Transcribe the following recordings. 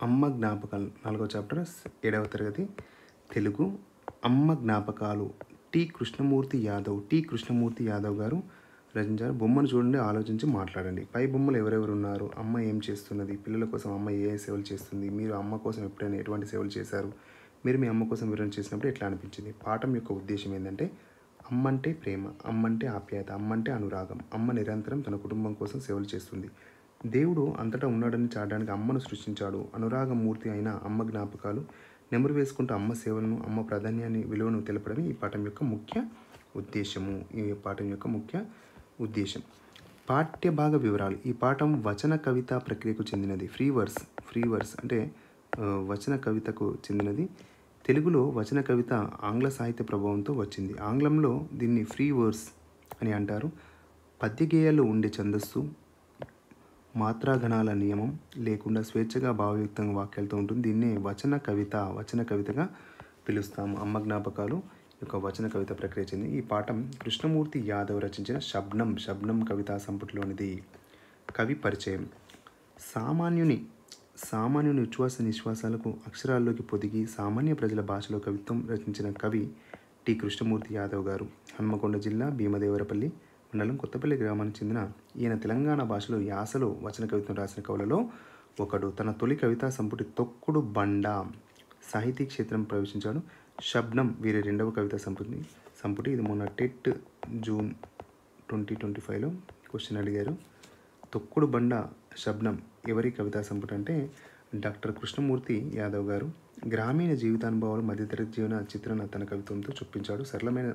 అమ్మ జ్ఞాపకాలు 4వ చాప్టర్ 7వ తరగతి తెలుగు. అమ్మ జ్ఞాపకాలు టి కృష్ణమూర్తి యాదవ్ గారు రచించారు. బొమ్మను చూడండి, ఆలోచించి మాట్లాడండి. పై బొమ్మలు ఎవరెవరు ఉన్నారు, అమ్మ ఏం చేస్తున్నది, పిల్లల కోసం అమ్మ ఏ సేవలు చేస్తుంది, మీరు అమ్మ కోసం ఎప్పుడైనా ఎటువంటి సేవలు చేశారు, మీరు మీ అమ్మ కోసం వివరణ చేసినప్పుడు ఎట్లా అనిపించింది. పాఠం యొక్క ఉద్దేశం ఏంటంటే అమ్మంటే ప్రేమ, అమ్మంటే ఆప్యాయత, అమ్మంటే అనురాగం. అమ్మ నిరంతరం తన కుటుంబం కోసం సేవలు చేస్తుంది. దేవుడు అంతటా ఉన్నాడని చాటడానికి అమ్మను సృష్టించాడు. అనురాగమూర్తి అయిన అమ్మ జ్ఞాపకాలు నెమరు వేసుకుంటూ అమ్మ సేవలను, అమ్మ ప్రాధాన్యాన్ని, విలువను తెలపడమే ఈ పాఠం యొక్క ముఖ్య ఉద్దేశము. పాఠ్య భాగ వివరాలు. ఈ పాఠం వచన కవిత ప్రక్రియకు చెందినది. ఫ్రీ వర్స్ అంటే వచన కవితకు చెందినది. తెలుగులో వచన కవిత ఆంగ్ల సాహిత్య ప్రభావంతో వచ్చింది. ఆంగ్లంలో దీన్ని ఫ్రీ వర్స్ అని అంటారు. పద్య గేయాల్లో ఉండే ఛందస్సు, మాత్రాగణాల నియమం లేకుండా స్వేచ్ఛగా భావయుక్తంగా వాక్యాలతో ఉంటుంది. దీన్నే వచన కవితగా పిలుస్తాము. అమ్మ జ్ఞాపకాలు యొక్క వచన కవిత ప్రక్రియ చెంది. ఈ పాఠం కృష్ణమూర్తి యాదవ్ రచించిన శబ్నం కవితా సంపుటిలోనిది. కవి పరిచయం. సామాన్యుని ఉచ్ఛ్వాస నిశ్వాసాలకు అక్షరాల్లోకి పొదిగి సామాన్య ప్రజల భాషలో కవిత్వం రచించిన కవి టి కృష్ణమూర్తి యాదవ్ గారు. హన్మకొండ జిల్లా భీమదేవరపల్లి మండలం కొత్తపల్లి గ్రామానికి చెందిన ఈయన తెలంగాణ భాషలో యాసలో వచన కవిత్వం రాసిన కవులలో ఒకడు. తన తొలి కవితా సంపుటి తొక్కుడు బండ సాహితీ క్షేత్రం ప్రవేశించాడు. శబ్నం వీరి రెండవ కవితా సంపుటి. ఇది మొన్న టెట్ జూన్ 2025లో క్వశ్చన్ అడిగారు. తొక్కుడు బండ శబ్నం ఎవరి కవితా సంపుటి అంటే డాక్టర్ కృష్ణమూర్తి యాదవ్ గారు. గ్రామీణ జీవితానుభవాలు, మధ్యతరగతి జీవన చిత్రణ తన కవిత్వంతో చొప్పించాడు. సరళమైన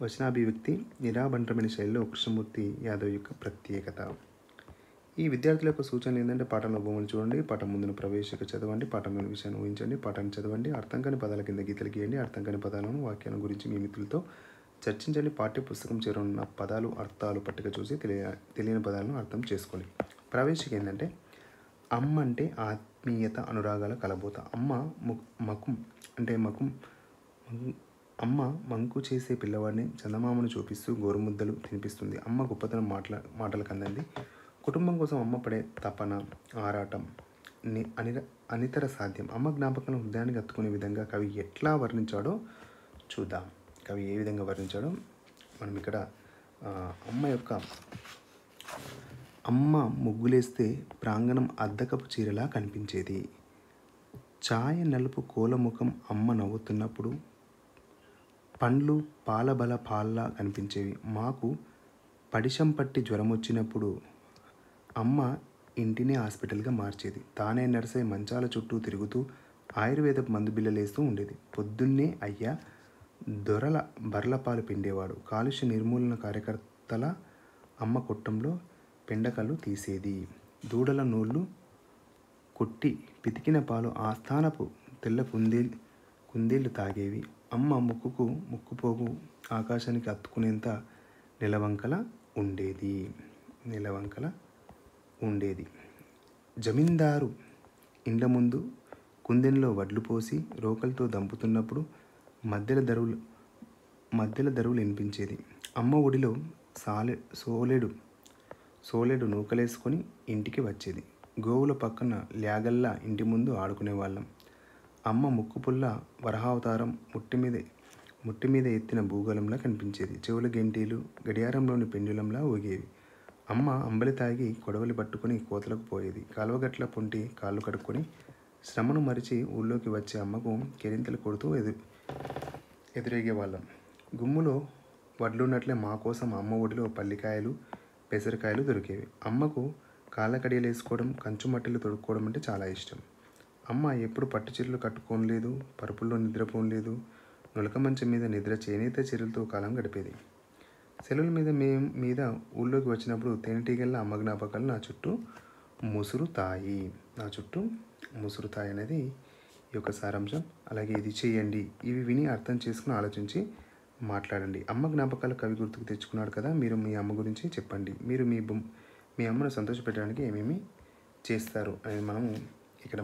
వచనాభివ్యక్తి, నిరాబండ్రమైన శైలిలో కృష్ణమూర్తి యాదవ్ యొక్క ప్రత్యేకత. ఈ విద్యార్థుల యొక్క సూచనలు ఏంటంటే పాఠంలో బొమ్మలు చూడండి, పాఠం ముందున ప్రవేశిక చదవండి, పాఠంలోని విషయాన్ని ఊహించండి, పాఠాన్ని చదవండి, అర్థం కాని పదాల కింద గీతలు గీయండి, అర్థం కాని పదాలను, వాక్యాలను గురించి మీ మిత్రులతో చర్చించండి. పాఠ్య పుస్తకం చేరున్న పదాలు, అర్థాలు పట్టిక చూసి తెలియని పదాలను అర్థం చేసుకోండి. ప్రవేశిక ఏంటంటే అమ్మ అంటే ఆత్మీయత, అనురాగాల కలబోత. అమ్మ మంకు చేసే పిల్లవాడిని చందమామను చూపిస్తూ గోరుముద్దలు తినిపిస్తుంది. అమ్మ గొప్పతనం మాటలకు అందండి. కుటుంబం కోసం అమ్మ పడే తపన, ఆరాటం అనితర సాధ్యం. అమ్మ జ్ఞాపకాలను హృదయానికి హత్తుకునే విధంగా కవి ఎట్లా వర్ణించాడో చూద్దాం. కవి ఏ విధంగా వర్ణించాడో మనం ఇక్కడ అమ్మ ముగ్గులేస్తే ప్రాంగణం అద్దకపు చీరలా కనిపించేది. ఛాయ నలుపు కోలముఖం అమ్మ నవ్వుతున్నప్పుడు పండ్లు పాలబల పాల్లా కనిపించేవి. మాకు పడిశం పట్టి జ్వరం వచ్చినప్పుడు అమ్మ ఇంటినే హాస్పిటల్గా మార్చేది. తానే నర్సై మంచాల చుట్టూ తిరుగుతూ ఆయుర్వేదపు మందు బిల్లలేస్తూ ఉండేది. పొద్దున్నే అయ్యా దొరల బర్లపాలు పిండేవాడు. కాలుష్య నిర్మూలన కార్యకర్తల అమ్మ కొట్టంలో పెండకలు తీసేది. దూడల నోళ్ళు కొట్టి పితికిన పాలు ఆస్థానపు తెల్ల కుందేళ్ళు తాగేవి. అమ్మ ముక్కుపోగు ఆకాశానికి అత్తుకునేంత నెలవంకల ఉండేది. జమీందారు ఇండ్ల ముందు కుందెంలో వడ్లు పోసి రోకలతో దంపుతున్నప్పుడు మధ్యల దరువులు వినిపించేది. అమ్మ ఒడిలో సోలెడు నూకలేసుకొని ఇంటికి వచ్చేది. గోవుల పక్కన ల్యాగల్లా ఇంటి ముందు ఆడుకునేవాళ్ళం. అమ్మ ముక్కుపుల్ల వరహావతారం ముట్టి మీద ఎత్తిన భూగోళంలా కనిపించేది. చెవుల గెంటీలు గడియారంలోని పెండులంలా ఊగేవి. అమ్మ అంబలి తాగి కొడవలి పట్టుకుని కోతలకు పోయేది. కాలువగట్ల పొంటి కాళ్ళు కడుక్కొని శ్రమను మరిచి ఊళ్ళోకి వచ్చే అమ్మకు కెరింతలు కొడుతూ ఎదురేగేవాళ్ళం. గుమ్ములో వడ్లున్నట్లే మా కోసం అమ్మ ఒడిలో పల్లికాయలు, పెసరకాయలు దొరికేవి. అమ్మకు కాళ్ళ కడియలు వేసుకోవడం, కంచు మట్టిలు తొడుక్కోవడం అంటే చాలా ఇష్టం. అమ్మ ఎప్పుడు పట్టు చీరలు కట్టుకోలేదు, పరుపుల్లో నిద్రపోలేదు. నులక మంచం మీద నిద్ర చేనేత చీరలతో కాలం గడిపేది. సెలవుల మీద ఊళ్ళోకి వచ్చినప్పుడు తేనెటీగల అమ్మ జ్ఞాపకాలు నా చుట్టూ ముసురుతాయి అనేది ఈ యొక్క సారాంశం. అలాగే ఇది చేయండి, ఇవి విని అర్థం చేసుకుని ఆలోచించి మాట్లాడండి. అమ్మ జ్ఞాపకాలు కవి గుర్తుకు తెచ్చుకున్నాడు కదా, మీరు మీ అమ్మ గురించి చెప్పండి. మీరు మీ అమ్మను సంతోషపెట్టడానికి ఏమేమి చేస్తారు అనేది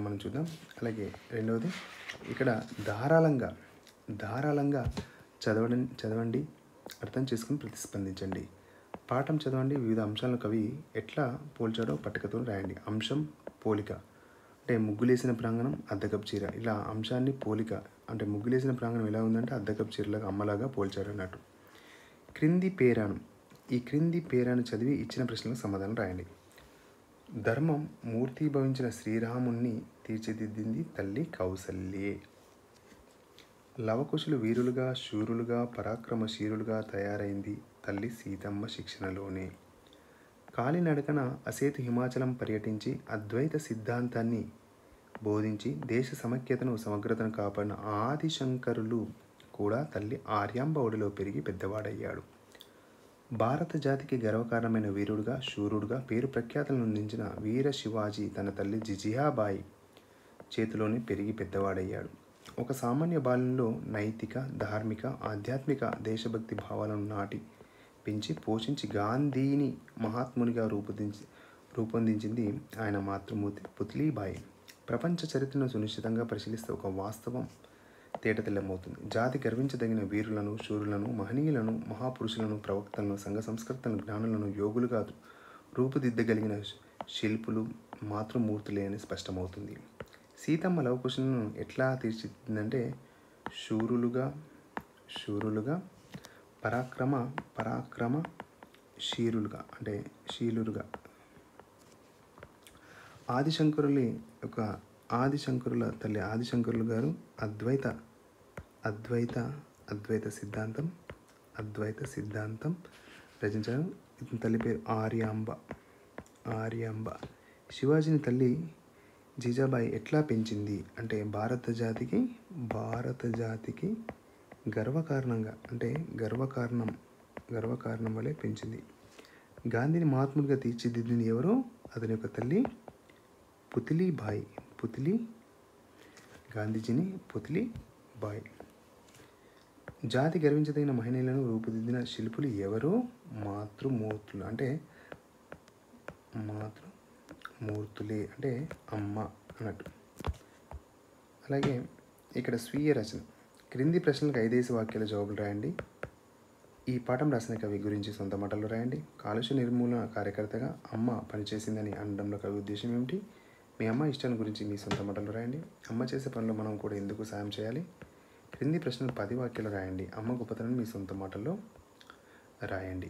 మనం చూద్దాం. అలాగే రెండవది ఇక్కడ ధారాళంగా చదవండి, అర్థం చేసుకుని ప్రతిస్పందించండి. పాఠం చదవండి, వివిధ అంశాలను కవి ఎట్లా పోల్చాడో పట్టికతో రాయండి. అంశం పోలిక అంటే ముగ్గులేసిన ప్రాంగణం అద్దకపు చీర, ఇలా అంశాన్ని పోలిక అంటే ముగ్గులేసిన ప్రాంగణం ఎలా ఉందంటే అద్దకపు చీరలాగా అమ్మలాగా పోల్చారు అన్నట్టు. క్రింది పేరాను, ఈ క్రింది పేరాను చదివి ఇచ్చిన ప్రశ్నలకు సమాధానం రాయండి. ధర్మం మూర్తీభవించిన శ్రీరాముణ్ణి తీర్చిదిద్దింది తల్లి కౌసల్యే. లవకుశులు వీరులుగా శూరులుగా పరాక్రమశీరులుగా తయారైంది తల్లి సీతమ్మ శిక్షణలోనే. కాలినడకన అసేతు హిమాచలం పర్యటించి అద్వైత సిద్ధాంతాన్ని బోధించి దేశ సమైక్యతను సమగ్రతను కాపాడిన ఆదిశంకరులు కూడా తల్లి ఆర్యాంబ ఒడిలో పెరిగి పెద్దవాడయ్యాడు. భారత జాతికి గర్వకారణమైన వీరుడుగా శూరుడుగా పేరు ప్రఖ్యాతులను అందించిన వీర శివాజీ తన తల్లి జిజియాబాయి చేతిలోనే పెరిగి పెద్దవాడయ్యాడు. ఒక సామాన్య బాల్యంలో నైతిక ధార్మిక ఆధ్యాత్మిక దేశభక్తి భావాలను నాటి పెంచి పోషించి గాంధీని మహాత్మునిగా రూపొందించింది ఆయన మాతృమూర్తి పుత్లీబాయి. ప్రపంచ చరిత్రను సునిశ్చితంగా పరిశీలిస్తే ఒక వాస్తవం తేటతెల్లమవుతుంది. జాతి గర్వించదగిన వీరులను శూరులను మహనీయులను మహాపురుషులను ప్రవక్తలను సంఘ సంస్కృతులను జ్ఞానులను యోగులుగా రూపుదిద్దగలిగిన శిల్పులు మాతృమూర్తులే అని స్పష్టమవుతుంది. సీతమ్మ లవకుశులను ఎట్లా తీర్చిదిద్దిందంటే శూరులుగా పరాక్రమశీరులుగా అంటే శీలురుగా. ఆదిశంకరుల తల్లి ఆదిశంకరులు గారు అద్వైత సిద్ధాంతం రచించారు. ఇతని తల్లి పేరు ఆర్యాంబ. శివాజీని తల్లి జీజాబాయి ఎట్లా పెంచింది అంటే భారత జాతికి గర్వకారణం వలె పెంచింది. గాంధీని మహాత్ముడిగా తీర్చిదిద్దింది ఎవరో అతని యొక్క తల్లి పుత్లీబాయి. గాంధీజీని పుత్లీబాయి. జాతి గర్వించదగిన మహిళలను రూపుదిద్దిన శిల్పులు ఎవరో మాతృమూర్తులు అంటే మాతృమూర్తులే అంటే అమ్మ అన్నట్టు. అలాగే ఇక్కడ స్వీయ రచన. క్రింది ప్రశ్నలకు 5 వాక్యాల జవాబులు రాయండి. ఈ పాఠం రాసిన కవి గురించి సొంత మాటల్లో రాయండి. కాలుష్య నిర్మూలన కార్యకర్తగా అమ్మ పనిచేసిందని అనడంలో కవి ఉద్దేశం ఏమిటి? మీ అమ్మ ఇష్టాల గురించి మీ సొంత మాటల్లో రాయండి. అమ్మ చేసే పనిలో మనం కూడా ఎందుకు సాయం చేయాలి? క్రింది ప్రశ్నలు 10 వాక్యాలు రాయండి. అమ్మ గొప్పతనాన్ని మీ సొంత మాటల్లో రాయండి.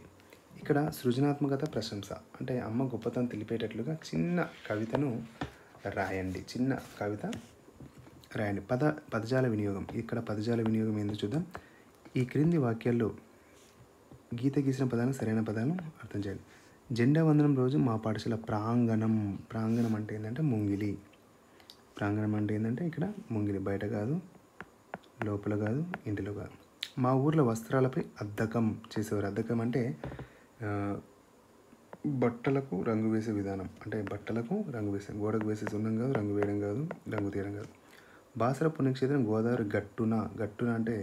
ఇక్కడ సృజనాత్మకత ప్రశంస అంటే అమ్మ గొప్పతనం తెలిపేటట్లుగా చిన్న కవితను రాయండి. పదజాల వినియోగం. ఇక్కడ పదజాల వినియోగం ఎందుకు చూద్దాం. ఈ క్రింది వాక్యాల్లో గీత గీసిన పదాలను సరైన పదాలను అర్థం చేయాలి. జెండా వందనం రోజు మా పాఠశాల ప్రాంగణం అంటే ఏంటంటే ముంగిలి. ప్రాంగణం అంటే ఏంటంటే ఇక్కడ ముంగిలి, బయట కాదు, లోపల కాదు, ఇంటిలో కాదు. మా ఊర్లో వస్త్రాలపై అద్దకం చేసేవారు. అద్దకం అంటే బట్టలకు రంగు వేసే విధానం. అంటే బట్టలకు రంగు వేసే, గోడకు వేసే సున్నం కాదు, రంగు వేయడం కాదు, రంగు తీయడం కాదు. బాసర పుణ్యక్షేత్రం గోదావరి గట్టున అంటే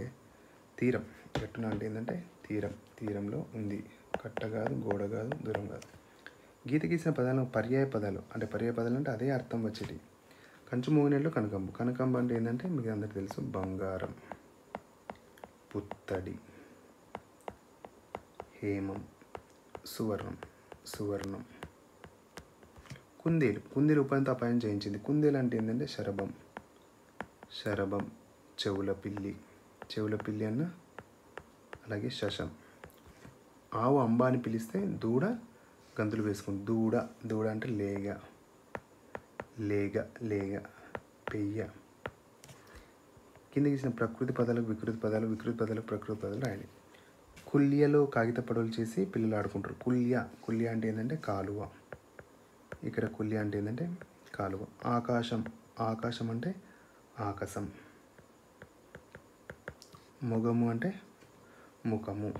తీరం. గట్టున అంటే ఏంటంటే తీరంలో ఉంది. కట్ట కాదు, గోడ కాదు, దూరం కాదు. గీత గీసిన పదాలను పర్యాయ పదాలు అంటే అదే అర్థం వచ్చేటి. కంచు మోగినెల్లో కనకంబు అంటే ఏంటంటే మీకు అందరికీ తెలుసు, బంగారం. పుత్తడి, హేమం, సువర్ణం. కుందేలు ఉపాయంతో అపాయం చేయించింది. కుందేలు అంటే ఏంటంటే శరభం. చెవుల పిల్లి అన్న. అలాగే శశం. ఆవు అంబ అని పిలిస్తే దూడ గంతులు వేసుకుంది. దూడ అంటే లేగ, పెయ్య. కింద గీసిన ప్రకృతి పదాలకు వికృతి పదాలు, ప్రకృతి పదాలు రాయండి. కుల్యలో కాగిత పడవలు చేసి పిల్లలు ఆడుకుంటారు. కుల్య అంటే ఏంటంటే కాలువ. ఇక్కడ కుల్య అంటే ఏంటంటే కాలువ. ఆకాశం అంటే ఆకాశం. మొగము అంటే ముఖము.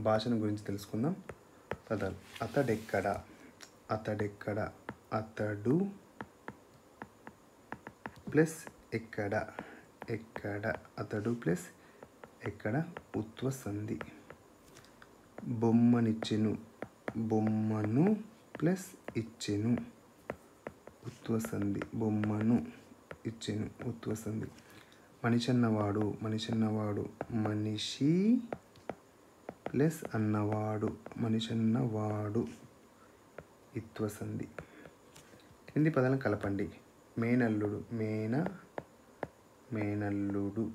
భాషను గురించి తెలుసుకుందాం. పదాలు. అతడెక్కడ, అతడు ప్లస్ ఎక్కడ, అతడు ప్లస్ ఎక్కడ, ఉత్వ సంధి. బొమ్మను ప్లస్ ఇచ్చెను, ఉత్వ సంధి. బొమ్మను ఇచ్చెను, ఉత్వ సంధి. మనిషి అన్నవాడు, మనిషి లెస్ అన్నవాడు, మనిషి అన్నవాడు, ఇత్వ సంధి. కింది పదాలను కలపండి. మేనల్లుడు, మేనల్లుడు,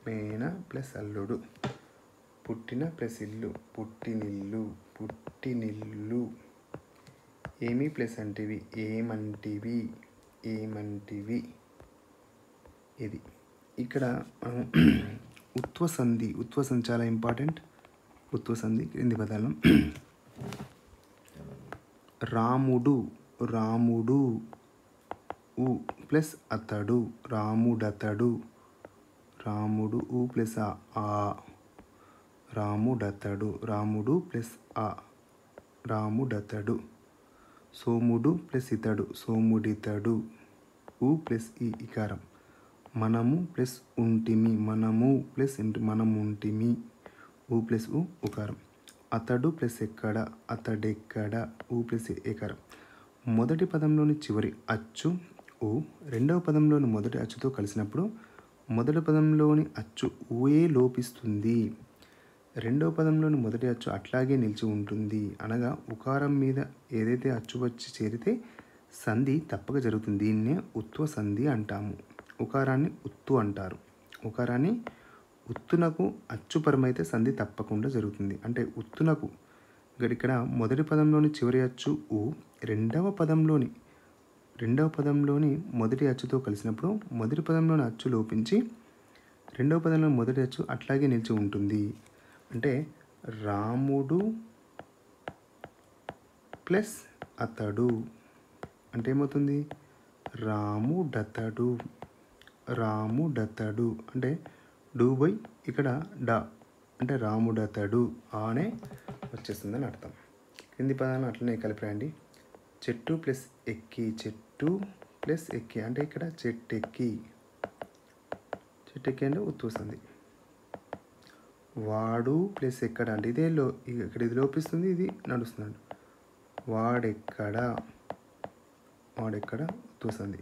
మేన ప్లస్ అల్లుడు. పుట్టిన ప్లస్ ఇల్లు, పుట్టినిల్లు. ఏమి ప్లస్ అంటివి, ఏమంటివి. ఇది ఇక్కడ ఉత్వ సంధి చాలా ఇంపార్టెంట్. ఉత్వ సంధి కింది పదాలను రాముడు ఉ ప్లస్ అతడు, రాముడతడు, రాముడు ఉ ప్లస్ ఆ, రాముడతడు, రాముడు ప్లస్ ఆ, రాముడతడు. సోముడు ప్లస్ ఇతడు, సోముడితడు, ఉ ప్లస్ ఈ ఇకారం. మనము ప్లస్ ఉంటిమి, మనము ప్లస్ మనముంటిమి, ఉ ప్లస్ ఉ ఉకారం. అతడు ప్లస్ ఎక్కడ, అతడెక్కడ, ఉ ప్లస్ ఏకారం. మొదటి పదంలోని చివరి అచ్చు ఉ రెండవ పదంలోని మొదటి అచ్చుతో కలిసినప్పుడు మొదటి పదంలోని అచ్చు ఊయే లోపిస్తుంది. రెండవ పదంలోని మొదటి అచ్చు అట్లాగే నిలిచి ఉంటుంది. అనగా ఉకారం మీద ఏదైతే అచ్చు వచ్చి చేరితే సంధి తప్పక జరుగుతుంది. దీన్నే ఉత్వ సంధి అంటాము. ఉకారాన్ని ఉత్తు అంటారు. ఉకారాన్ని ఉత్తునకు అచ్చుపరమైతే సంధి తప్పకుండా జరుగుతుంది. అంటే ఉత్తునకు ఇక్కడ మొదటి పదంలోని చివరి అచ్చు ఊ రెండవ పదంలోని మొదటి అచ్చుతో కలిసినప్పుడు మొదటి పదంలోని అచ్చు లోపించి రెండవ పదంలోని మొదటి అచ్చు అట్లాగే నిలిచి ఉంటుంది. అంటే రాముడు ప్లస్ అతడు అంటే ఏమవుతుంది, రాముడతడు అంటే డూ బై ఇక్కడ డా అంటే రాముడతడు అనే వచ్చేస్తుందని అర్థం. కింది పదాలను అట్లనే కలిపిరాయండి. చెట్టు ప్లస్ ఎక్కి అంటే ఇక్కడ చెట్టెక్కి అంటే ఉత్తు వస్తుంది. వాడు ప్లస్ ఎక్కడ అంటే ఇక్కడ ఇది లోపిస్తుంది, ఇది నడుస్తుంది. వాడెక్కడ ఉత్తు వస్తుంది.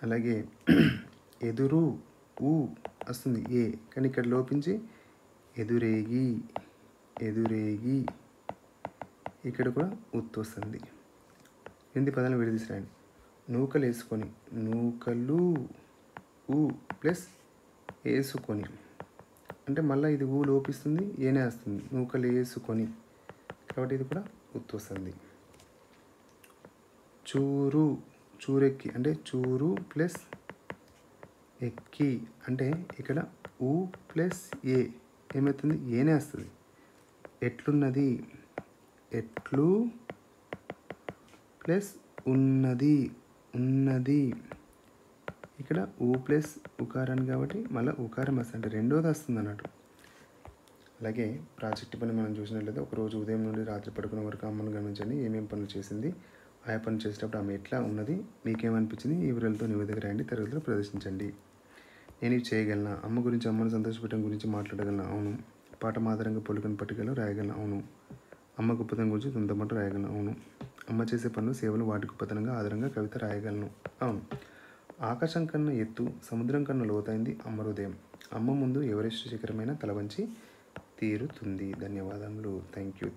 అలాగే ఎదురు ఊ వస్తుంది ఏ, కానీ ఇక్కడ లోపించి ఎదురేగి ఇక్కడ కూడా ఉత్తు వస్తుంది. కింది పదాలను విడదీసిరాయండి. నూకలు వేసుకొని, నూకలు ఊ ప్లస్ వేసుకొని అంటే మళ్ళీ ఇది ఊ లోపిస్తుంది, ఏనే వస్తుంది. నూకలు వేసుకొని కాబట్టి ఇది కూడా ఉత్తు వస్తుంది. చూరెక్కి అంటే చూరు ప్లస్ ఎక్కి అంటే ఇక్కడ ఊ ప్లస్ ఏ ఏమవుతుంది, ఏనే వస్తుంది. ఎట్లున్నది, ఎట్లు ప్లస్ ఉన్నది ఇక్కడ ఊ ప్లస్ ఉకారాన్ని కాబట్టి మళ్ళీ ఉకారం వస్తుంది, అంటే రెండోది వస్తుంది అన్నట్టు. అలాగే ప్రాజెక్ట్ పని మనం చూసినట్లయితే ఒకరోజు ఉదయం నుండి రాత్రి పడుకునే వరకు అమ్మను గమనించండి. ఏమేమి పనులు చేసింది, ఆయా పనులు చేసేటప్పుడు ఆమె ఎట్లా ఉన్నది, మీకేమనిపించింది ఈ వివరాలతో నివేదిక రాయండి, తరగతిలో ప్రదర్శించండి. నేను ఇవి చేయగలనా, అమ్మ గురించి, అమ్మను సంతోషపెట్టడం గురించి మాట్లాడగలను, అవును. పాఠం ఆధారంగా పొలికని పట్టికలో రాయగలను, అవును. అమ్మ గొప్పతనం గురించి తొందరమాట రాయగలను, అవును. అమ్మ చేసే పనులు, సేవలు, వాటి గొప్పతనంగా ఆధారంగా కవిత రాయగలను, అవును. ఆకాశం కన్నా ఎత్తు, సముద్రం కన్నా లోతైంది అమ్మ హృదయం. అమ్మ ముందు ఎవరెస్ట్ శిఖరమైన తల వంచి తీరుతుంది. ధన్యవాదములు. Thank you.